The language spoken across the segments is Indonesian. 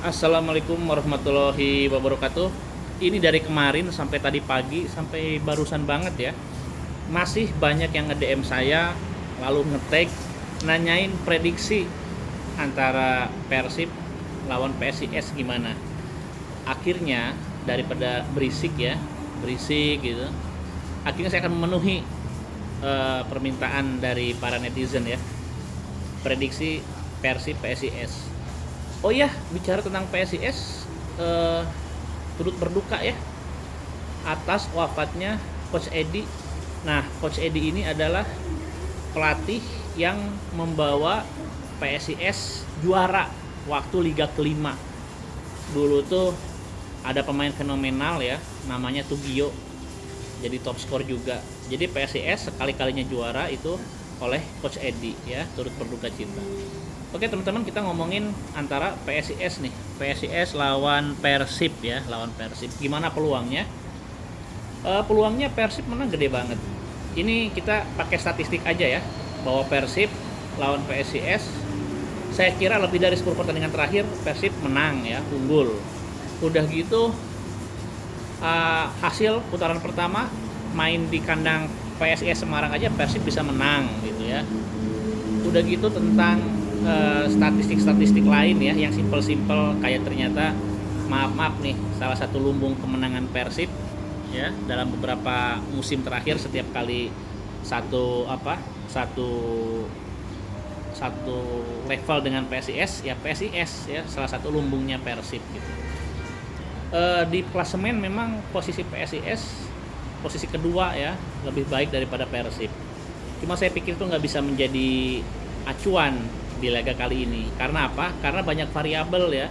Assalamualaikum warahmatullahi wabarakatuh. Ini dari kemarin sampai tadi pagi sampai barusan banget ya. Masih banyak yang nge-DM saya lalu nge-tag nanyain prediksi antara Persib lawan PSIS gimana. Akhirnya daripada berisik ya, berisik gitu. Akhirnya saya akan memenuhi permintaan dari para netizen ya. Prediksi Persib PSIS. Oh ya, bicara tentang PSIS, turut berduka ya atas wafatnya Coach Edi. Nah, Coach Edi ini adalah pelatih yang membawa PSIS juara waktu Liga kelima. Dulu tuh ada pemain fenomenal ya, namanya Tugio, jadi top skor juga. Jadi PSIS sekali-kalinya juara itu oleh Coach Edi ya, turut berduka cita. Oke teman-teman, kita ngomongin antara PSIS nih, PSIS lawan Persib ya, lawan Persib. Gimana peluangnya? Peluangnya Persib menang gede banget. Ini kita pakai statistik aja ya, bahwa Persib lawan PSIS, saya kira lebih dari 10 pertandingan terakhir Persib menang ya, unggul. Udah gitu hasil putaran pertama main di kandang PSIS Semarang aja Persib bisa menang gitu ya. Udah gitu tentang statistik-statistik lain ya yang simpel-simpel, kayak ternyata maaf nih, salah satu lumbung kemenangan Persib ya dalam beberapa musim terakhir, setiap kali satu satu satu level dengan PSIS ya, PSIS ya salah satu lumbungnya Persib gitu. Di klasemen memang posisi PSIS posisi kedua ya, lebih baik daripada Persib. Cuma saya pikir itu nggak bisa menjadi acuan di laga kali ini. Karena apa? Karena banyak variabel ya.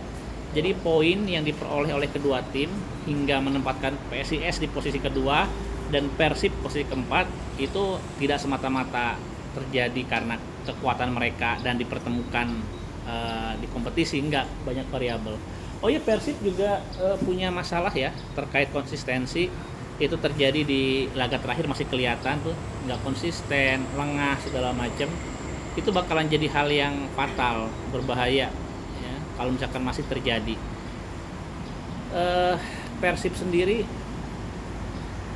Jadi poin yang diperoleh oleh kedua tim hingga menempatkan PSIS di posisi kedua dan Persib posisi keempat itu tidak semata-mata terjadi karena kekuatan mereka dan dipertemukan di kompetisi, enggak, banyak variabel. Oh ya, Persib juga punya masalah ya terkait konsistensi. Itu terjadi di laga terakhir, masih kelihatan tuh nggak konsisten, lengah segala macam. Itu bakalan jadi hal yang fatal, berbahaya ya kalau misalkan masih terjadi. Persib sendiri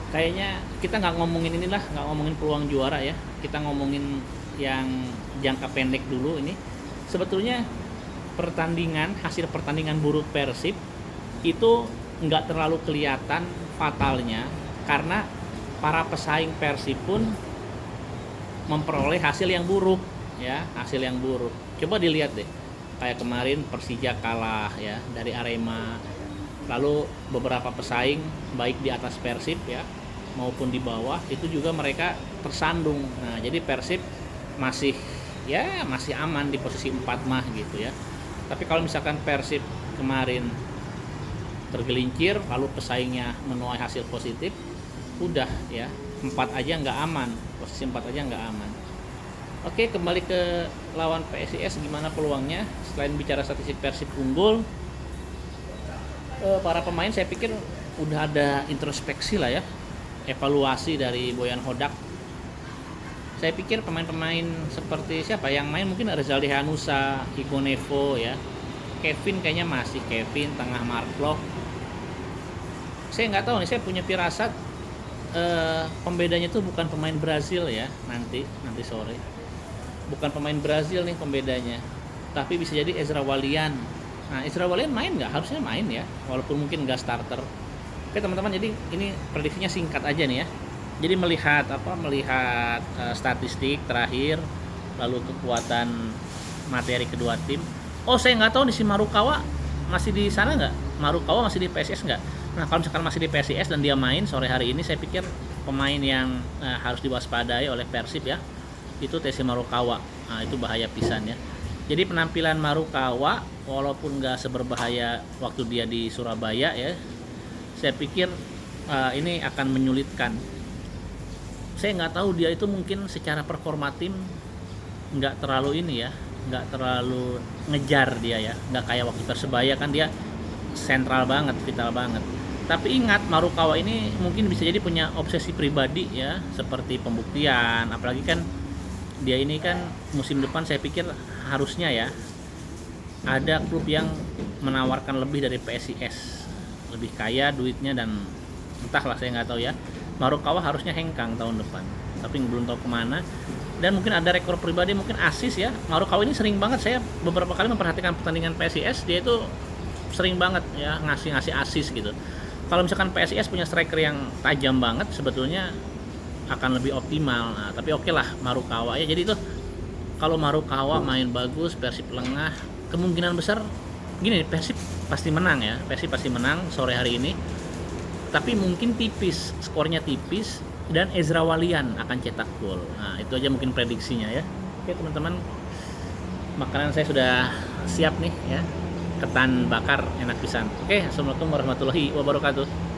kayaknya kita nggak ngomongin inilah, nggak ngomongin peluang juara ya, kita ngomongin yang jangka pendek dulu. Ini sebetulnya hasil pertandingan buruk Persib itu nggak terlalu kelihatan fatalnya, karena para pesaing Persib pun memperoleh hasil yang buruk ya, hasil yang buruk. Coba dilihat deh, kayak kemarin Persija kalah ya dari Arema, lalu beberapa pesaing baik di atas Persib ya maupun di bawah itu juga mereka tersandung. Nah, jadi Persib masih aman di posisi 4 mah gitu ya. Tapi kalau misalkan Persib kemarin tergelincir lalu pesaingnya menuai hasil positif, udah ya, 4 aja nggak aman, posisi 4 aja nggak aman. Oke, kembali ke lawan PSIS, gimana peluangnya? Selain bicara statistik Persib unggul, para pemain saya pikir udah ada introspeksi lah ya, evaluasi dari Boyan Hodak. Saya pikir pemain-pemain seperti siapa yang main, mungkin Rezaldi Hanusa, Igo Nevo ya, Kevin kayaknya masih Kevin, tengah Mark Locke. Saya nggak tahu nih, saya punya firasat pembedanya tuh bukan pemain Brazil ya, nanti sore. Bukan pemain Brazil nih pembedanya, tapi bisa jadi Ezra Walian. Nah, Ezra Walian main nggak? Harusnya main ya, walaupun mungkin nggak starter. Oke teman-teman, jadi ini prediksinya singkat aja nih ya. Jadi melihat statistik terakhir, lalu kekuatan materi kedua tim. Oh, saya nggak tahu nih, si Marukawa masih di sana nggak? Marukawa masih di PSIS nggak? Nah, kalau misalkan masih di PSIS dan dia main sore hari ini, saya pikir pemain yang harus diwaspadai oleh Persib ya, itu TC Marukawa. Nah, itu bahaya pisan ya. Jadi penampilan Marukawa walaupun nggak seberbahaya waktu dia di Surabaya ya, saya pikir ini akan menyulitkan. Saya nggak tahu, dia itu mungkin secara performa tim nggak terlalu ini ya, nggak terlalu ngejar dia ya, nggak kayak waktu Persebaya kan dia sentral banget, vital banget. Tapi ingat, Marukawa ini mungkin bisa jadi punya obsesi pribadi ya, seperti pembuktian, apalagi kan dia ini kan musim depan saya pikir harusnya ya ada klub yang menawarkan lebih dari PSIS, lebih kaya duitnya, dan entahlah, saya nggak tahu ya. Marukawa harusnya hengkang tahun depan, tapi belum tahu kemana. Dan mungkin ada rekor pribadi, mungkin asis ya. Marukawa ini sering banget, saya beberapa kali memperhatikan pertandingan PSIS, dia itu sering banget ya ngasih asis gitu. Kalau misalkan PSIS punya striker yang tajam banget, sebetulnya akan lebih optimal. Nah, tapi oke lah Marukawa ya. Jadi itu kalau Marukawa main bagus, Persib lengah, kemungkinan besar gini, Persib pasti menang ya. Persib pasti menang sore hari ini. Tapi mungkin tipis, skornya tipis, dan Ezra Walian akan cetak gol. Nah, itu aja mungkin prediksinya ya. Oke teman-teman, makanan saya sudah siap nih ya. Ketan bakar enak pisan. Oke, assalamualaikum warahmatullahi wabarakatuh.